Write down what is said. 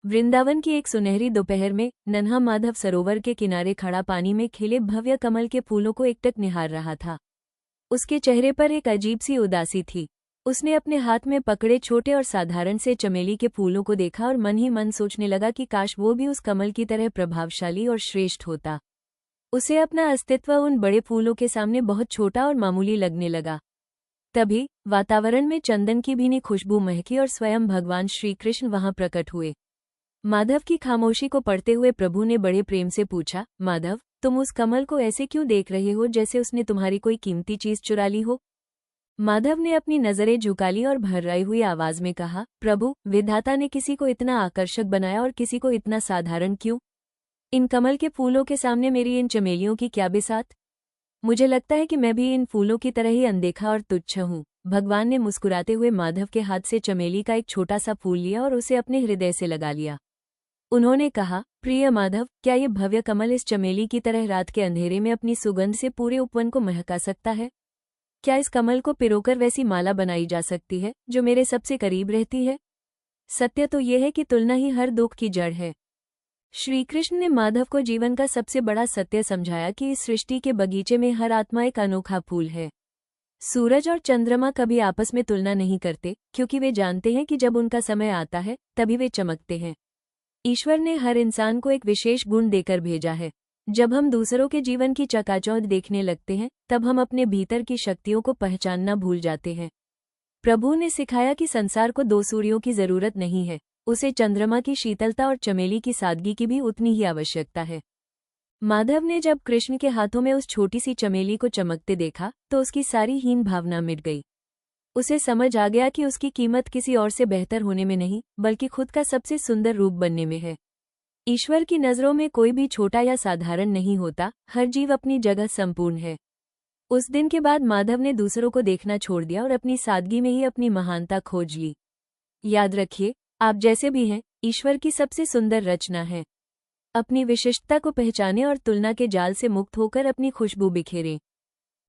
वृंदावन की एक सुनहरी दोपहर में नन्हा माधव सरोवर के किनारे खड़ा पानी में खिले भव्य कमल के फूलों को एकटक निहार रहा था। उसके चेहरे पर एक अजीब सी उदासी थी। उसने अपने हाथ में पकड़े छोटे और साधारण से चमेली के फूलों को देखा और मन ही मन सोचने लगा कि काश वो भी उस कमल की तरह प्रभावशाली और श्रेष्ठ होता। उसे अपना अस्तित्व उन बड़े फूलों के सामने बहुत छोटा और मामूली लगने लगा। तभी वातावरण में चंदन की भीनी खुशबू महकी और स्वयं भगवान श्री कृष्ण वहां प्रकट हुए। माधव की खामोशी को पढ़ते हुए प्रभु ने बड़े प्रेम से पूछा, माधव, तुम उस कमल को ऐसे क्यों देख रहे हो जैसे उसने तुम्हारी कोई कीमती चीज चुरा ली हो? माधव ने अपनी नजरें झुका ली और भर्राई हुई आवाज में कहा, प्रभु, विधाता ने किसी को इतना आकर्षक बनाया और किसी को इतना साधारण क्यों? इन कमल के फूलों के सामने मेरी इन चमेलियों की क्या बिसात? मुझे लगता है कि मैं भी इन फूलों की तरह ही अनदेखा और तुच्छ हूँ। भगवान ने मुस्कुराते हुए माधव के हाथ से चमेली का एक छोटा सा फूल लिया और उसे अपने हृदय से लगा लिया। उन्होंने कहा, प्रिय माधव, क्या ये भव्य कमल इस चमेली की तरह रात के अंधेरे में अपनी सुगंध से पूरे उपवन को महका सकता है? क्या इस कमल को पिरोकर वैसी माला बनाई जा सकती है जो मेरे सबसे करीब रहती है? सत्य तो ये है कि तुलना ही हर दुख की जड़ है। श्री कृष्ण ने माधव को जीवन का सबसे बड़ा सत्य समझाया कि इस सृष्टि के बगीचे में हर आत्मा एक अनोखा फूल है। सूरज और चंद्रमा कभी आपस में तुलना नहीं करते, क्योंकि वे जानते हैं कि जब उनका समय आता है तभी वे चमकते हैं। ईश्वर ने हर इंसान को एक विशेष गुण देकर भेजा है। जब हम दूसरों के जीवन की चकाचौंध देखने लगते हैं तब हम अपने भीतर की शक्तियों को पहचानना भूल जाते हैं। प्रभु ने सिखाया कि संसार को दो सूर्यों की जरूरत नहीं है, उसे चंद्रमा की शीतलता और चमेली की सादगी की भी उतनी ही आवश्यकता है। माधव ने जब कृष्ण के हाथों में उस छोटी सी चमेली को चमकते देखा तो उसकी सारी हीन भावना मिट गई। उसे समझ आ गया कि उसकी कीमत किसी और से बेहतर होने में नहीं, बल्कि खुद का सबसे सुंदर रूप बनने में है। ईश्वर की नज़रों में कोई भी छोटा या साधारण नहीं होता, हर जीव अपनी जगह संपूर्ण है। उस दिन के बाद माधव ने दूसरों को देखना छोड़ दिया और अपनी सादगी में ही अपनी महानता खोज ली। याद रखिए, आप जैसे भी हैं, ईश्वर की सबसे सुंदर रचना है। अपनी विशिष्टता को पहचानें और तुलना के जाल से मुक्त होकर अपनी खुशबू बिखेरें।